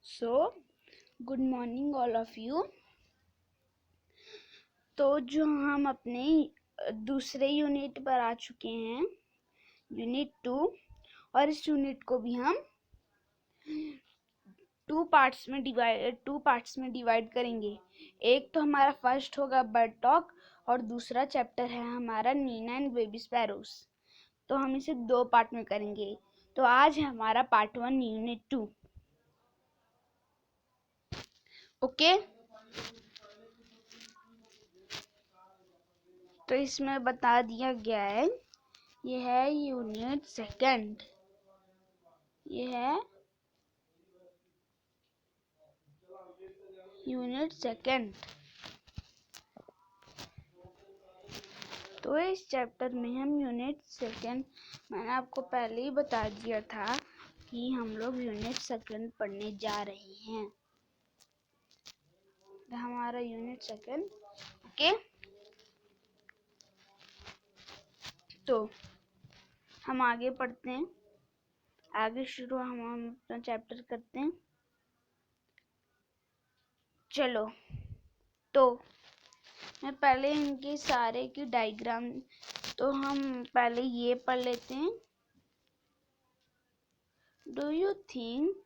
So good morning all of you. तो जो हम अपने दूसरे यूनिट पर आ चुके हैं, यूनिट 2, और इस यूनिट को भी हम टू पार्ट्स में डिवाइड करेंगे। एक तो हमारा फर्स्ट होगा बर्ड टॉक और दूसरा चैप्टर है हमारा नीना एंड बेबी स्पैरोस। तो हम इसे 2 पार्ट में करेंगे। तो आज है हमारा पार्ट 1 यूनिट 2। ओके, तो इसमें बता दिया गया है, ये है यूनिट सेकंड, ये है यूनिट सेकंड। तो इस चैप्टर में हम यूनिट सेकंड, मैंने आपको पहले ही बता दिया था कि हम लोग यूनिट सेकंड पढ़ने जा रहे हैं। तो हमारा यूनिट सेकंड, ओके। तो हम आगे पढ़ते हैं, आगे शुरू हम अपना चैप्टर करते हैं। चलो, तो मैं पहले इनके सारे की डायग्राम, तो हम पहले ये पढ़ लेते हैं। Do you think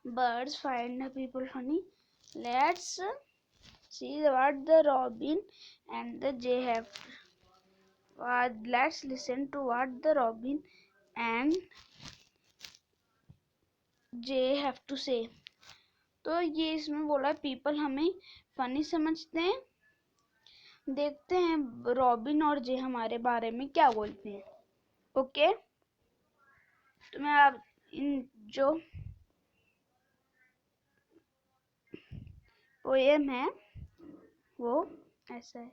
birds find the people funny? Let's see what the robin and the jay have. Let's listen to what the robin and jay have to say. तो ये इसमें बोला पीपल हमें फनी समझते हैं। देखते हैं रॉबिन और जे हमारे बारे में क्या बोलते हैं। ओके, तो मैं अब इन जो पोएम है वो ऐसा है।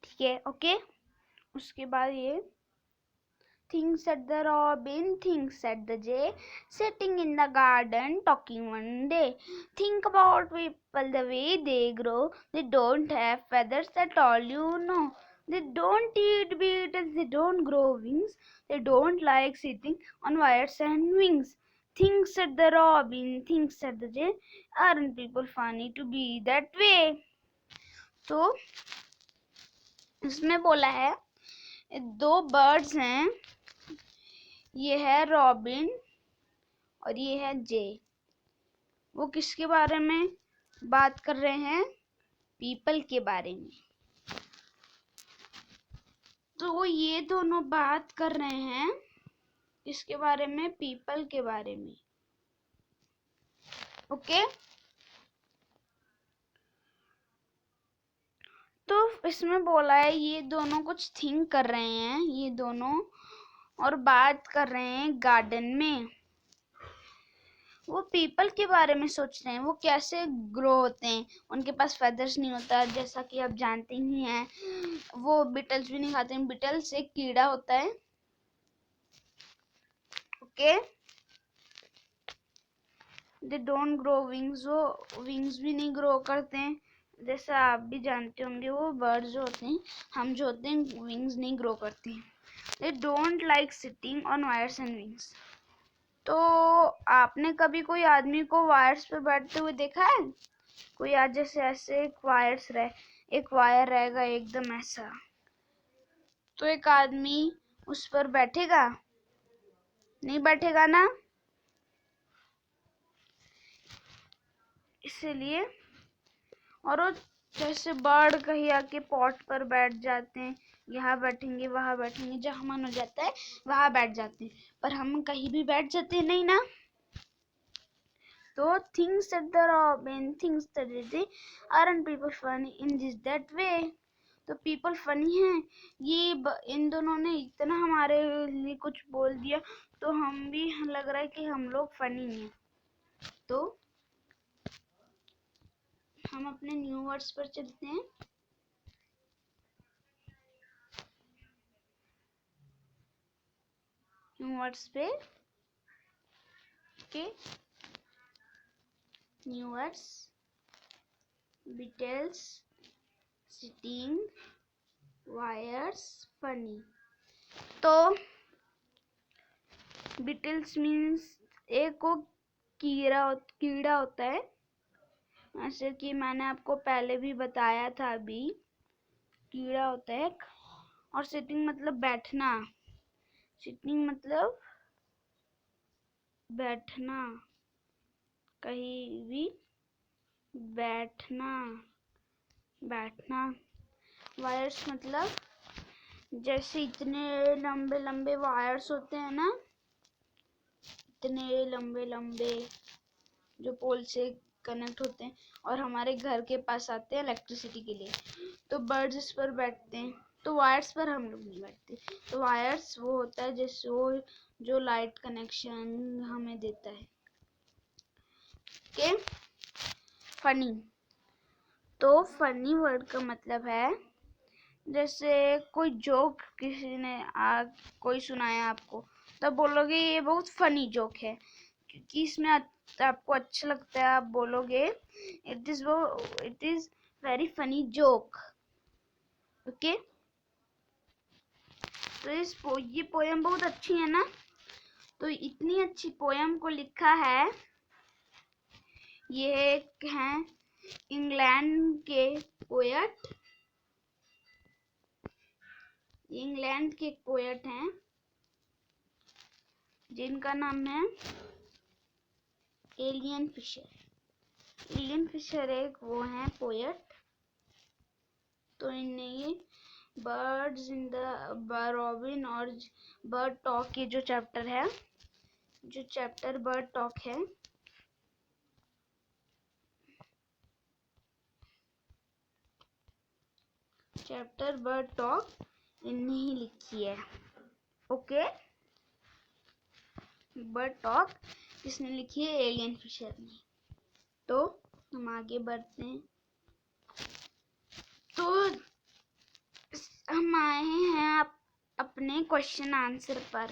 ठीक है, ओके। उसके बाद ये Things said the robin, things said the jay, sitting in the garden talking one day. Think about people the way they grow. They don't have feathers at all, you know. They don't eat beetles, they don't grow wings. They don't like sitting on wires and wings. Things said the robin, things said the jay. Aren't people funny to be that way? तो इसमें बोला है 2 birds हैं, ये है robin और ये है जे। वो किसके बारे में बात कर रहे हैं? पीपल के बारे में। तो ये दोनों बात कर रहे हैं किसके बारे में? पीपल के बारे में। ओके, तो इसमें बोला है ये दोनों कुछ थिंक कर रहे हैं, ये दोनों, और बात कर रहे हैं गार्डन में। वो पीपल के बारे में सोच रहे हैं, वो कैसे ग्रो होते हैं। उनके पास फेदर्स नहीं होता, जैसा कि आप जानते ही हैं। वो बीटल्स भी नहीं खाते हैं। बीटल्स एक कीड़ा होता है, okay. They don't grow wings, वो विंग्स भी नहीं ग्रो करते हैं। जैसा आप भी जानते होंगे, वो बर्ड्स जो होते हैं, हम जो होते हैं, विंग्स नहीं ग्रो करते हैं। They don't like sitting on wires and wings. तो आपने कभी कोई आदमी को वायर्स पे बैठते हुए देखा है? कोई आज जैसे ऐसे एक वायर रहेगा एकदम ऐसा, तो एक आदमी उस पर बैठेगा? नहीं बैठेगा ना। इसीलिए, और वो जैसे बर्ड कहीं आके पॉट पर बैठ जाते हैं, यहाँ बैठेंगे वहां बैठेंगे, जहाँ मन हो जाता है वहां बैठ जाते हैं, पर हम कहीं भी बैठ जाते हैं नहीं ना। तो things that the robin, things that they aren't people funny in this that way. तो पीपल फनी है। ये इन दोनों ने इतना हमारे लिए कुछ बोल दिया, तो हम भी लग रहा है कि हम लोग फनी हैं। तो हम अपने न्यू वर्ड्स पर चलते हैं। न्यू वर्ड्स पे okay new words Beetles, sitting, wires, funny. तो Beetles मीन्स एक को कीड़ा होता है, जैसे कि मैंने आपको पहले भी बताया था अभी, कीड़ा होता है। और सिटिंग मतलब बैठना, सिटिंग मतलब बैठना, कहीं भी बैठना। वायर्स मतलब जैसे इतने लंबे लंबे वायर्स होते हैं ना, इतने लंबे लंबे जो पोल से कनेक्ट होते हैं और हमारे घर के पास आते हैं इलेक्ट्रिसिटी के लिए, तो बर्ड्स इस पर बैठते हैं। तो वायर्स पर हम लोग नहीं बैठते। तो वायर्स वो होता है जैसे वो जो लाइट कनेक्शन हमें देता है। ओके फनी, तो फनी वर्ड का मतलब है जैसे कोई जोक किसी ने कोई सुनाया आपको, तब बोलोगे ये बहुत फनी जोक है, क्योंकि इसमें आपको अच्छा लगता है, आप बोलोगे it is very funny joke. Okay तो ये पोयम बहुत अच्छी है ना। तो इतनी अच्छी पोयम को लिखा है, ये एक हैं इंग्लैंड के पोएट, इंग्लैंड के पोएट हैं जिनका नाम है एलियन फिशर। एलियन फिशर एक वो हैं पोएट। तो इन्हें ये बर्ड्स इन द रॉबिन और बर्ड टॉक, ये जो चैप्टर है, जो चैप्टर बर्ड टॉक है, चैप्टर बर्ड टॉक इन्हें ही लिखी है। ओके बर्ड टॉक किसने लिखी है? एलियन फिशर ने। तो हम आगे बढ़ते हैं। तो हम आए हैं अपने क्वेश्चन आंसर पर।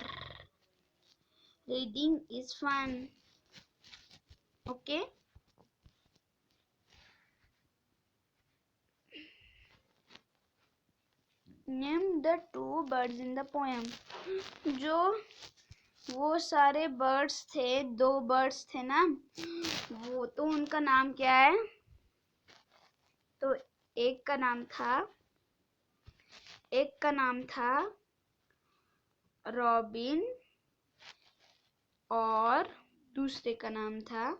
Reading is fun. Okay name the two birds in the poem. जो वो सारे बर्ड्स थे, दो बर्ड्स थे ना, वो तो उनका नाम क्या है? तो एक का नाम था रॉबिन और दूसरे का नाम था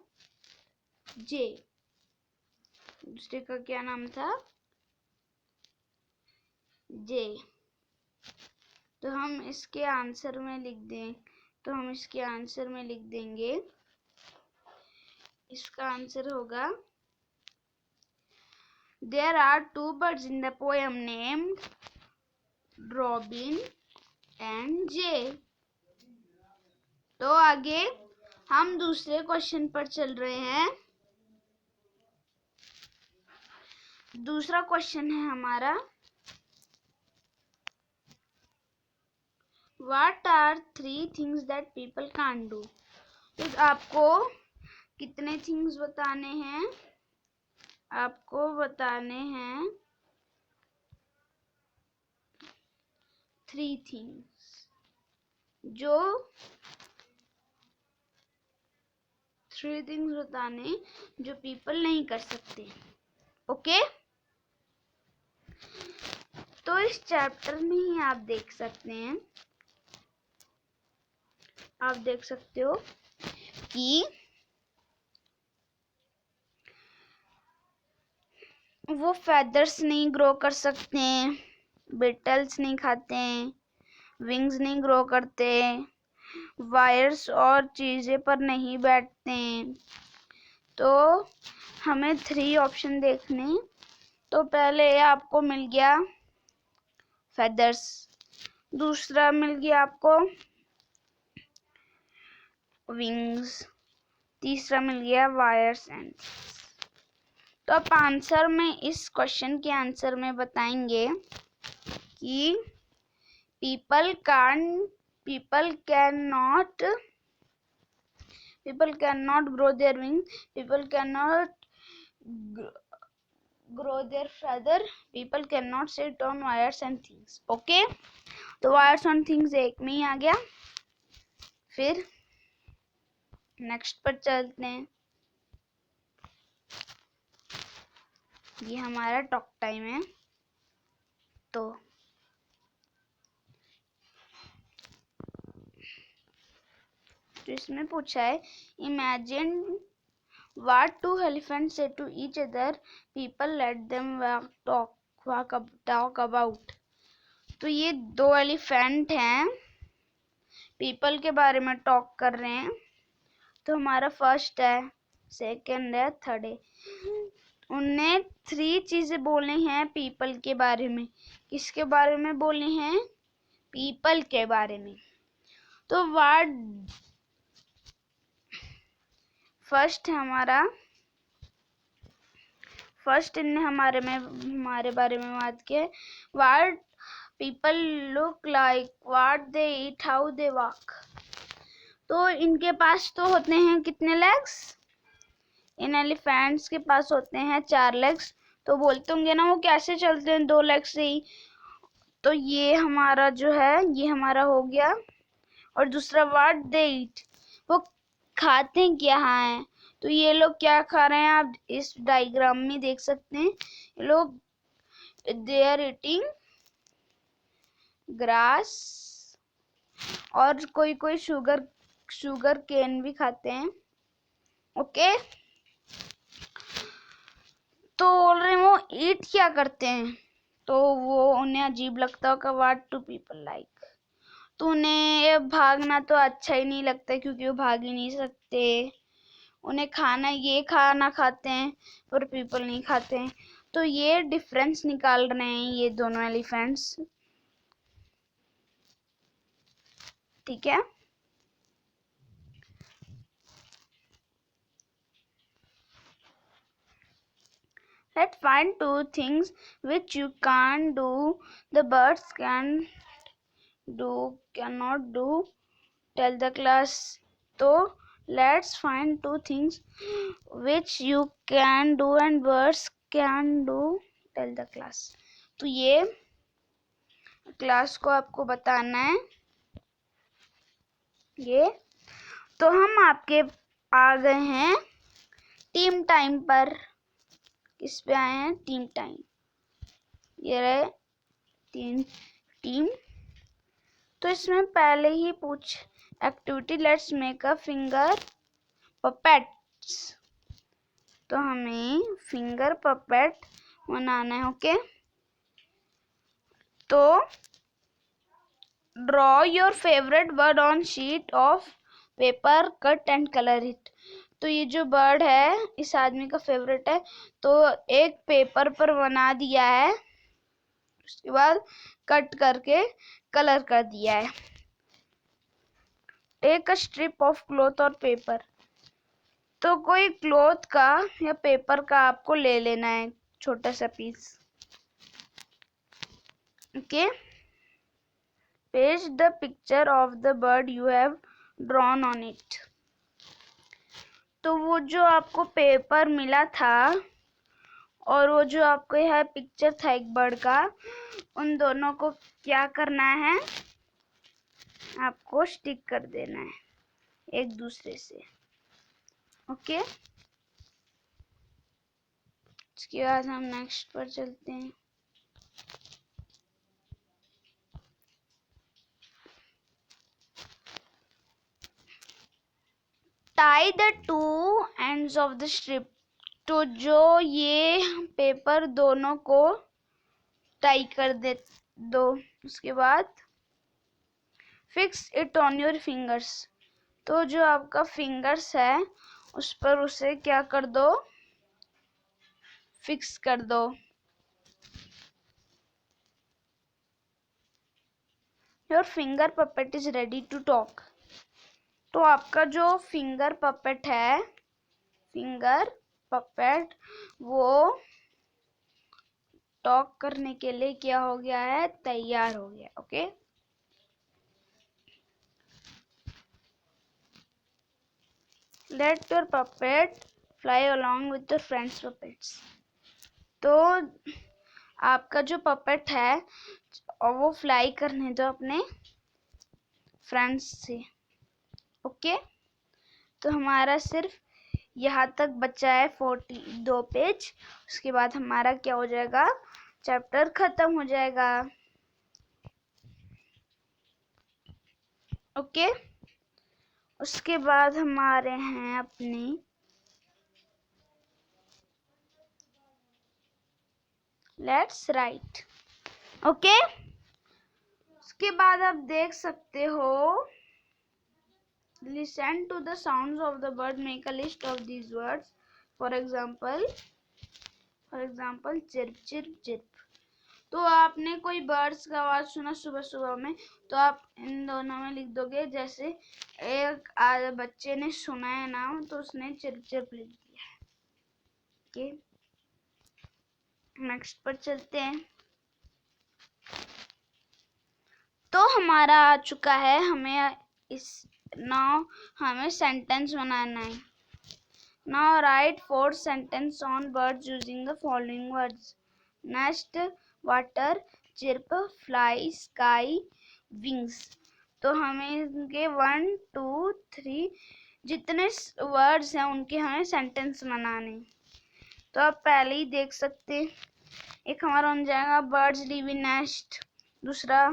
जे। दूसरे का क्या नाम था? जे। तो हम इसके आंसर में लिख देंगे, इसका आंसर होगा There are two birds in the poem named Robin and Jay। तो आगे हम दूसरे क्वेश्चन पर चल रहे हैं। दूसरा क्वेश्चन है हमारा, What are three things that people can't do? तो आपको कितने थिंग्स बताने हैं? आपको बताने हैं 3 थिंग्स जो 3 थिंग्स बताने जो पीपल नहीं कर सकते। ओके तो इस चैप्टर में ही आप देख सकते हो कि वो फेदर्स नहीं ग्रो कर सकते, बिटल्स नहीं खाते, विंग्स नहीं ग्रो करते, वायर्स और चीजें पर नहीं बैठते। तो हमें 3 ऑप्शन देखने। तो पहले आपको मिल गया फेदर्स, दूसरा मिल गया आपको विंग्स, तीसरा मिल गया वायर्स एंड। तो आप आंसर में, इस क्वेश्चन के आंसर में बताएंगे कि people can't people cannot grow their wings, people cannot grow their feather, people cannot sit on wires and things. Okay तो wires on things एक में ही आ गया. फिर नेक्स्ट पर चलते हैं. ये हमारा टॉक टाइम है. तो इसमें पूछा है imagine what two elephants say to each other, people let them talk about. तो ये दो एलिफेंट हैं, पीपल के बारे में टॉक कर रहे हैं. तो हमारा फर्स्ट है, सेकंड है, थर्ड है. उन्हें 3 चीजें बोलनी हैं पीपल के बारे में. किसके बारे में बोलनी है? पीपल के बारे में. तो वर्ड फर्स्ट है हमारा, फर्स्ट इनने हमारे बारे में बात की. What people look like, what they eat, how they walk. तो इनके पास तो होते हैं कितने लेग्स? इन एलिफेंट्स के पास होते हैं 4 लेग्स. तो बोलते होंगे ना वो कैसे चलते हैं 2 लेग्स से ही. तो ये हमारा जो है ये हमारा हो गया. और दूसरा व्हाट दे ईट, वो खाते क्या हैं. तो ये लोग क्या खा रहे हैं आप इस डायग्राम में देख सकते हैं. ये लोग दे आर ईटिंग ग्रास और कोई कोई शुगर केन भी खाते हैं. ओके तो बोल रहे हैं वो ईट क्या करते हैं. तो वो उन्हें अजीब लगता होगा. व्हाट टू पीपल लाइक, तो उन्हें भागना तो अच्छा ही नहीं लगता क्योंकि वो भाग ही नहीं सकते. उन्हें खाना खाते हैं पर पीपल नहीं खाते हैं. तो ये डिफरेंस निकाल रहे हैं ये दोनों एलिफेंट्स. ठीक है. Let's find 2 things which you can't do, the birds cannot do. Tell the class. So let's find 2 things which you can do and birds can do. Tell the class. तो ये class को आपको बताना है. ये तो हम आपके आ गए हैं टीम टाइम पर. किस पे आए हैं? Team time. ये रहे टीम. तो इसमें पहले ही पूछ activity let's make a finger puppets. तो हमें फिंगर पपेट बनाना है. ओके तो draw your favourite bird on sheet of paper, cut and colour it. तो ये जो बर्ड है इस आदमी का फेवरेट है. तो एक पेपर पर बना दिया है, उसके बाद कट करके कलर कर दिया है. Take a strip of cloth और पेपर. तो कोई क्लॉथ का या पेपर का आपको ले लेना है छोटा सा piece. Okay paste the picture of the bird you have drawn on it. तो वो जो आपको पेपर मिला था और वो जो आपको यह पिक्चर था एक बर्ड का, उन दोनों को क्या करना है? आपको स्टिक कर देना है एक दूसरे से. ओके इसके बाद हम नेक्स्ट पर चलते हैं. Tie the 2 ends of the strip. तो जो ये पेपर दोनों को टाई कर दो. उसके बाद fix it on your fingers. तो जो आपका फिंगर्स है उस पर उसे क्या कर दो? फिक्स कर दो. Your finger puppet is ready to talk. तो आपका जो फिंगर पपेट है, फिंगर पपेट वो टॉक करने के लिए क्या हो गया है? तैयार हो गया. Okay let your puppet fly along with your friends puppets. तो आपका जो पपेट है और वो फ्लाई करने दो अपने फ्रेंड्स से। ओके, तो हमारा सिर्फ यहाँ तक बचा है 42 पेज। उसके बाद हमारा क्या हो जाएगा, चैप्टर खत्म हो जाएगा। ओके, उसके बाद हमारे हैं अपनी लेट्स राइट। ओके, उसके बाद आप देख सकते हो listen to the sounds of the bird, make a list of these words. For example chirp chirp chirp। तो आपने कोई बर्ड्स का आवाज सुना सुबह सुबह में, तो आप इन दोनों में लिख दोगे। जैसे एक बच्चे ने सुना है नाम, तो उसने चिर्प चिर्प लिख दिया है। ओके, नेक्स्ट पर चलते हैं। तो हमारा आ चुका है, हमें हमें सेंटेंस बनाना है। Now right 4 sentence on birds using the following words: nest, water, chirp, fly, sky, wings. तो हमें इनके 1 2 3 जितने वर्ड्स हैं उनके हमें सेंटेंस बनाने। तो आप पहले ही देख सकते हैं, एक हमारा बन जाएगा बर्ड्स लिव इन नेस्ट। दूसरा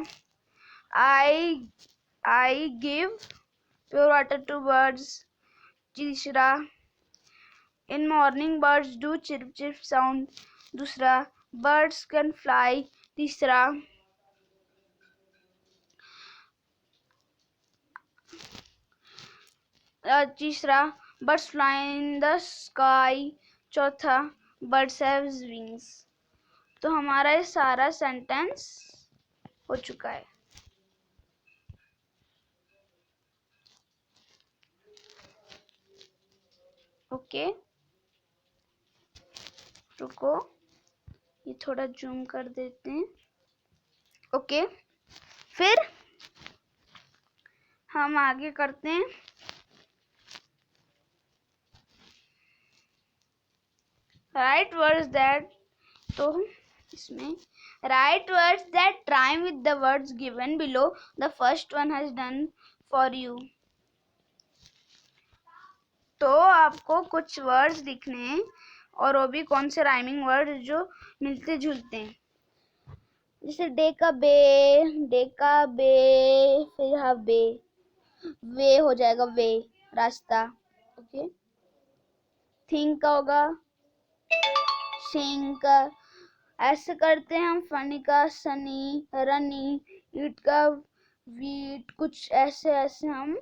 I give pure water to birds। तीसरा in morning birds do chirp chirp sound। दूसरा birds can fly। तीसरा birds fly in the sky। चौथा birds have wings। तो हमारा ये सारा सेंटेंस हो चुका है। ओके, रुको, ये थोड़ा जूम कर देते हैं। ओके, फिर हम आगे करते हैं। राइट वर्ड्स दैट, तो इसमें right words that rhyme with the words given below. The first one has done for you. तो आपको कुछ वर्ड्स लिखने हैं, और वो भी कौन से राइमिंग वर्ड जो मिलते जुलते हैं। जैसे डे का बे, फिर हाँ बे, वे हो जाएगा वे, रास्ता। ओके, थिंक का होगा सिंक। ऐसे करते हैं हम। फनी का सनी, रनी, ईट का वीट, कुछ ऐसे ऐसे हम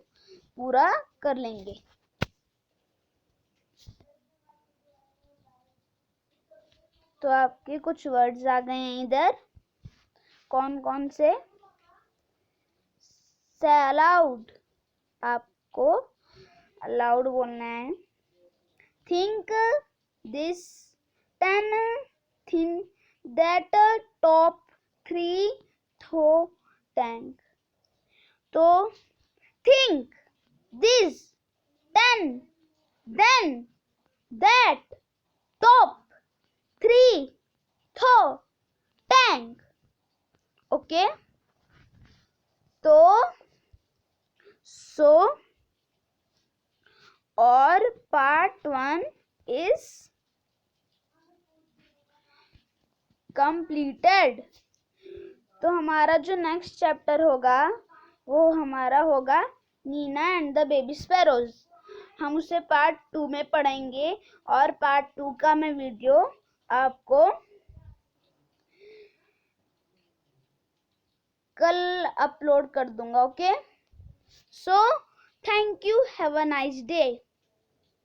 पूरा कर लेंगे। तो आपके कुछ वर्ड्स आ गए हैं इधर। कौन कौन से? से अलाउड, आपको अलाउड बोलना है। Think this 10 think that top 3 though tank. तो think this 10 then that top 3 though tank. Okay, तो सो और पार्ट 1 इज कंप्लीटेड। तो हमारा जो नेक्स्ट चैप्टर होगा वो हमारा होगा Neena and the baby sparrows. हम उसे पार्ट 2 में पढ़ेंगे, और पार्ट 2 का मैं वीडियो आपको कल अपलोड कर दूंगा। Okay, so thank you, have a nice day.